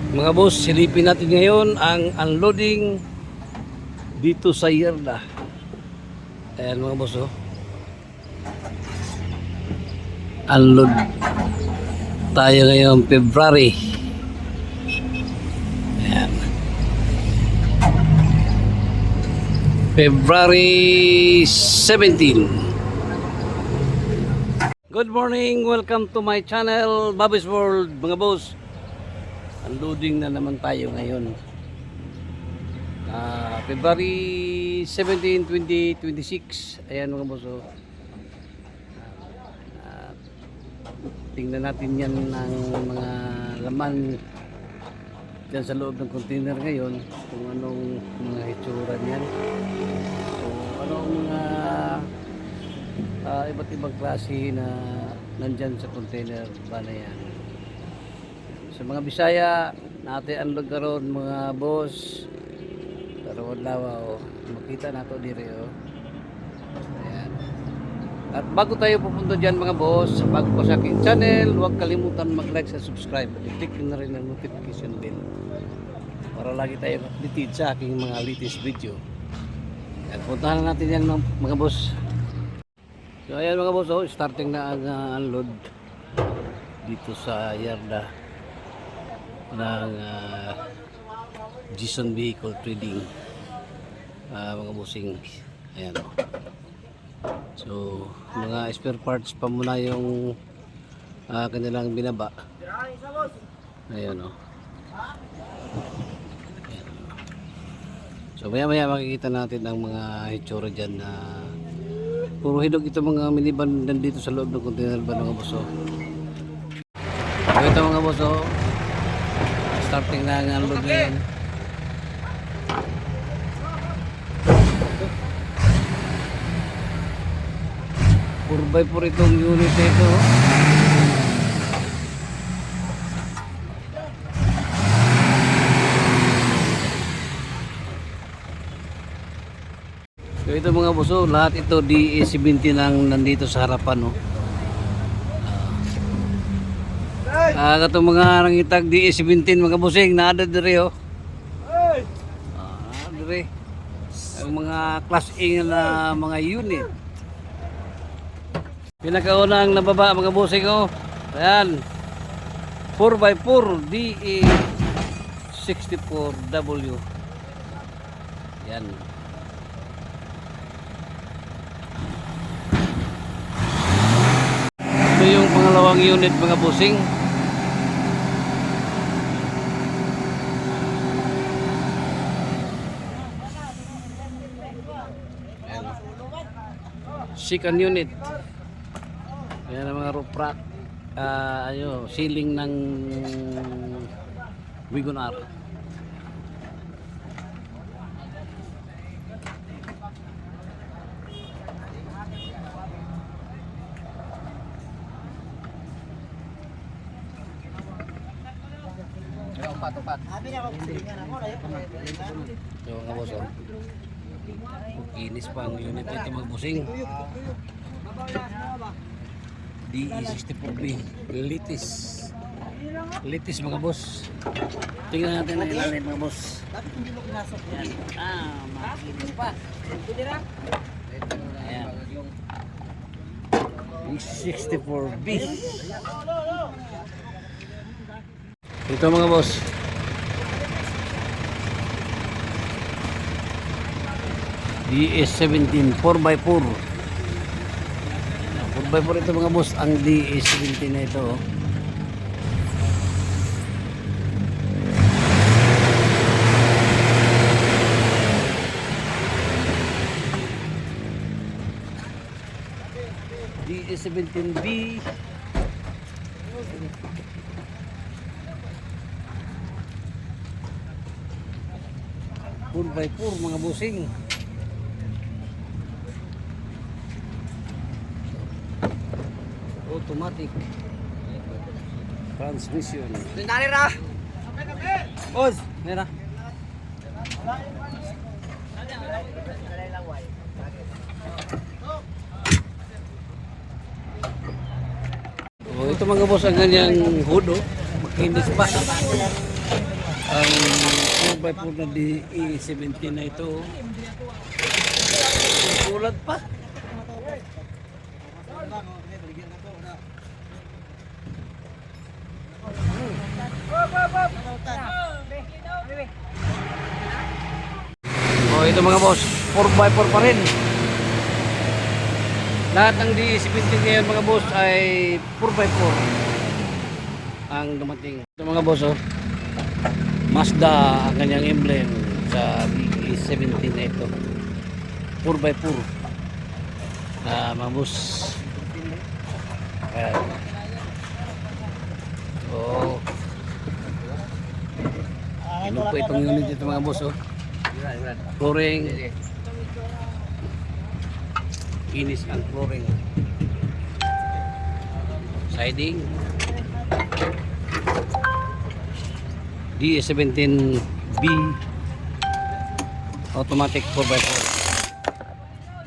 Mga boss, silipin natin ngayon ang unloading dito sa Yerda. Ayan mga boss, oh. Unload tayo ngayon February. Ayan. February 17. Good morning, welcome to my channel, Bobby's World. Mga boss, unloading na naman tayo ngayon. February 17, 2026. Ayan mga boss, oh. Tingnan natin yan ng mga laman dyan sa loob ng container ngayon, kung anong mga hitsura niyan, kung anong mga iba't ibang klase na nandyan sa container ba na yan. Sa mga Bisaya natin unload karon mga boss, karon lawa, oh. Makita nato dire, oh. Ayan. At bago tayo pupunta dyan mga boss, bago pa sa aking channel, huwag kalimutan mag-like sa subscribe at i-click na rin ang notification bell para lagi tayo updated sa aking mga latest video. At puntahan natin yan mga boss. So ayan mga boss, oh, starting na ang unload dito sa Yerda ng Jason Vehicle Trading, mga bossing. Ayan, oh. So mga spare parts pa muna yung kanilang binaba. Ayan, oh. Ayan. So maya maya makikita natin ang mga hitsura dyan na puro hidog ito mga minivan nandito sa loob ng container ba mga boss, oh. So ito mga boss, oh, starting na ang unload ngayon. 4x4 itong unit ito. So ito mga boss, oh, lahat ito DE70 lang nandito sa harapan, oh. Katong mga nangitag DE17 mga bossing naada dire, oh. Dire ang mga class A na mga unit. Pinakaunang nababa mga bossing, oh. Ayan, 4x4 DE64W. Yan. Ito yung pangalawang unit mga bossing. Ayan. Second unit. Ayan ang mga roof rack, ceiling ng Wagon R. So mga boss, oh, kinis pa ang unit ito mga bossing. DE64B litis mga boss. Tingnan natin ang ilalim mga boss. Dapat hindi mo pinasok yan. Makinis pa. Ayan, DE64B. Ito mga boss, DE17 4x4. 4x4 ito mga boss, ang DE17 na ito, oh. DE17B. 4x4 mga bossing. Automatic transmission. Narira! Oz, nera. Oh, ito mga boss ang ganyang hood, oh. Makinis pa. Ang 4x4 na DE17 na ito. Kulat pa. Oh, ito mga boss, 4x4 pa rin. Lahat ng DE17 ngayon mga boss ay 4x4 ang dumating. Ito mga boss, oh, Mazda ang kanyang emblem sa DE17 na ito. 4x4 mga boss. Ayan. So ano po itong unit ito mga boss, oh. Flooring, kinis ang flooring, siding, DE17B automatic 4x4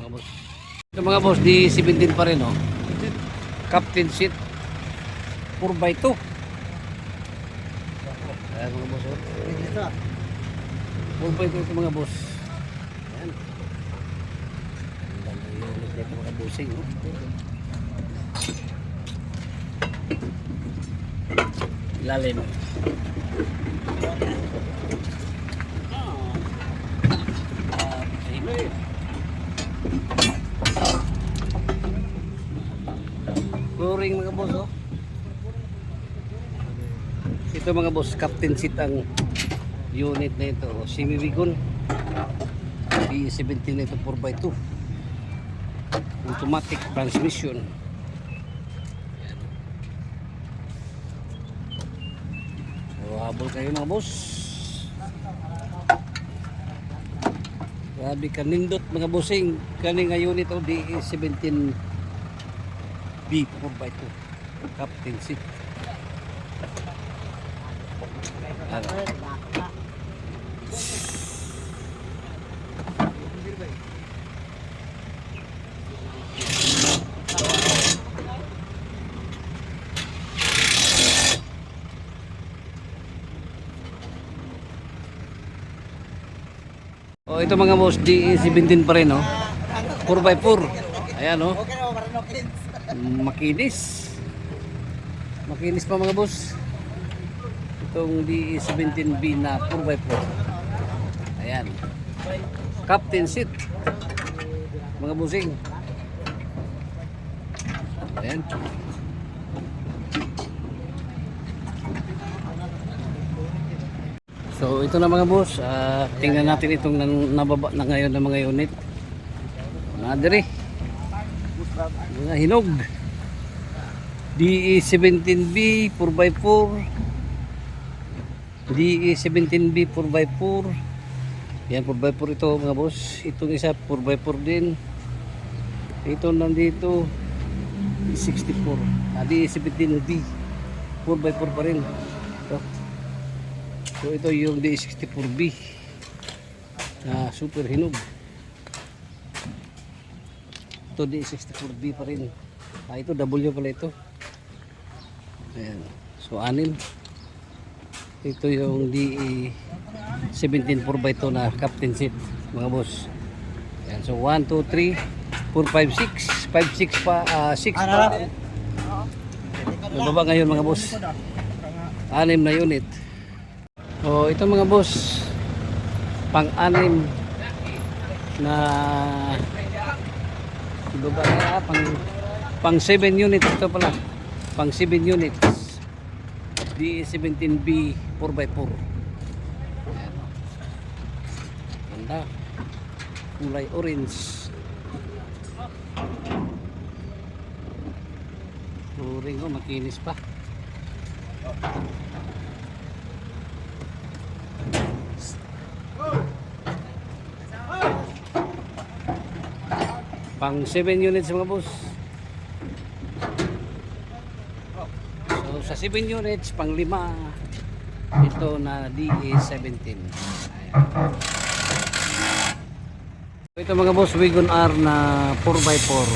mga boss. Ito mga boss, DE17 pa rin, oh. Captain seat 4x2. Ayan mga boss, oh. 4x2 ito mga boss. Ayan. Ang dami unit dito mga bossing, oh. Lalim. Flooring mga boss, oh. Ito mga boss, captain seat ang unit na ito, oh. Semi-wagon DE17 na ito, 4x2 automatic transmission. So habol kayo mga boss. Grabe kanindot mga bossing kani nga unit o DE17 B 4x2 captain seat. Oh, ito mga boss, DE17 pa rin, oh. 4x4. Ayan, oh. Makinis. Makinis pa mga boss. Itong DE17B na 4x4. Ayan. Captain seat. Mga bossing. Ayan. So ito na mga boss, tingnan natin itong nababa na ngayon ng mga unit. Nadiri. Mga hinog. DE17B 4x4. DE17B 4x4. Yan 4x4 ito mga boss. Itong isa 4x4 din. Ito nandito DE64. DE17B 4x4 pa rin. Ito. So ito yung DE64B na super hinog. Ito DE64B pa rin. Ito W pala ito. Ayan. So 6. Ito yung DE17 4x2 na captain seat mga boss. Ayan. So 1, 2, 3, 4, 5, 6. 5, 6 pa. 6 pa. Nababa ngayon mga boss. 6 na unit. So ito mga boss, pang-6 na ibaba na, pang 7 units ito pala, pang 7 units DE17B 4x4. Ganda, kulay orange. Turing ko, makinis pa. Pang 7 units mga boss. So sa 7 units, pang 5 ito na DE17. Ito mga boss, Wagon R na 4x4.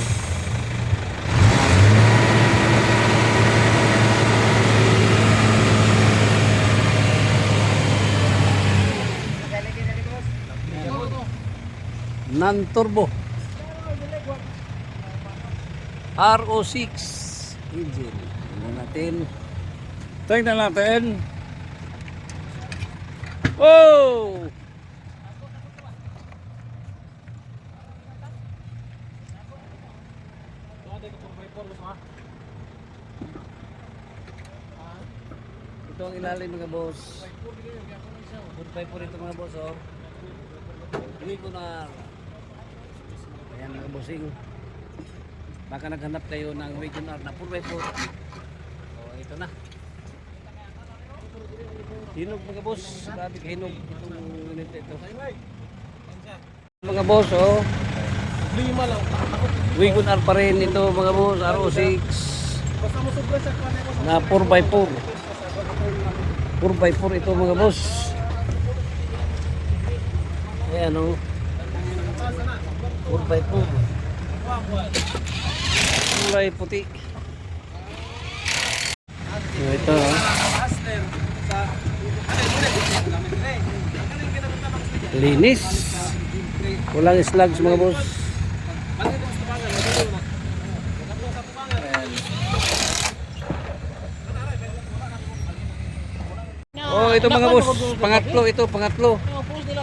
non-turbo. RO6 engine. Tingnan natin. Oh! Ito ang ilalim mga boss. Goodbye po rito mga boss, oh. Hindi ko na. Ayan mga bossing. Baka naghanap kayo ng Wagoner na 4x4. Oh, ito na. Hinog mga boss. Grabe ka hinog itong unit ito. Mga boss, oh. Wagoner pa rin ito mga boss. RO6 na 4x4. 4x4 ito mga boss. Ayan o. 4x4. Kulay puti. Ito o. Linis. Walang slugs mga boss. Oh, ito mga boss, pangatlo.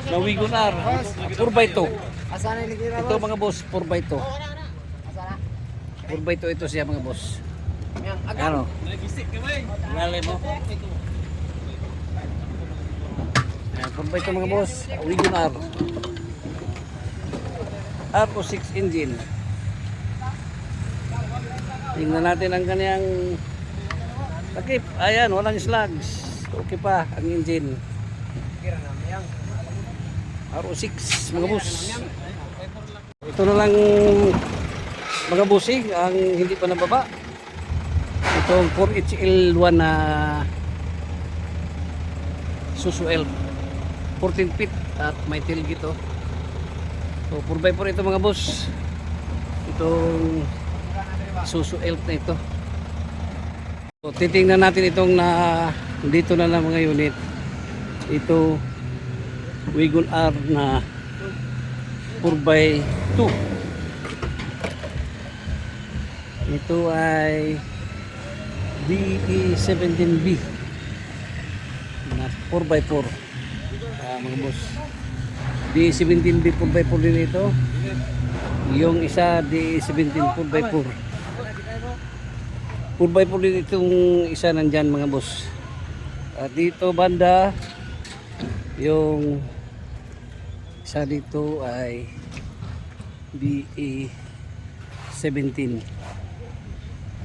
Na Wagoner, 4x2. Ito mga boss, 4x2. 4x2 ito siya mga boss. Ano? Lalim mo. Ayan, 4x2 mga boss, Wagoner. RO6 engine. Tingnan natin ang kanyang takip. Ayan, walang slugs. Okay pa ang engine. RO6 mga boss. Ito na lang mga bossing ang hindi pa nababa. Itong 4HL1 na Suzu Elf 14 feet at may tailgate ito. So 4x4 ito mga boss. Itong Suzu Elf na ito. So titingnan natin itong na dito na lang mga unit. Ito Wagoner na 4x2. Ito ay DE17B na 4x4. Mga boss, DE17B 4x4 din ito. Yung isa DE17 4x4. 4x4 din itong isa nandyan mga boss. At dito banda yung isa dito ay DE17.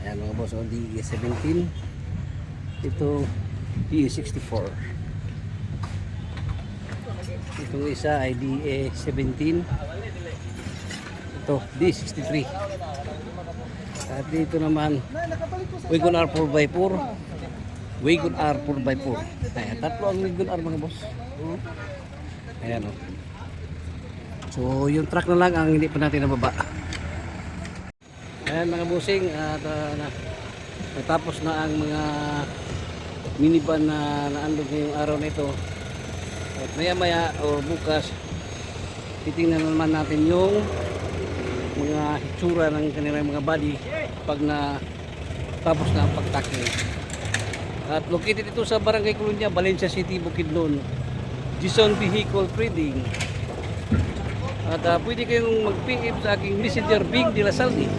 Ayan mga boss, DE17. Ito DE64. Itong isa ay DE17. Ito DE63. At dito naman Wagoner 4x4. Wagoner 4x4. Ayan, tatlo ang Wagoner mga boss. Ayan o. So yung truck na lang ang hindi pa natin nababa. Ayan mga bossing, at natapos na ang mga minivan na naandog ngayong araw na ito. At maya maya o bukas titingnan naman natin yung mga hitsura ng kanilang mga body pag na tapos na ang pagtakil. At located ito sa Barangay Colonia, Valencia City, Bukidnon. Gison Vehicle Trading. At pwede kayong mag-PM sa aking messenger Bing de la Saldi.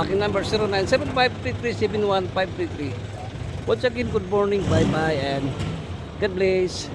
Aking number 0975337153. Once again, good morning, bye bye, and God bless.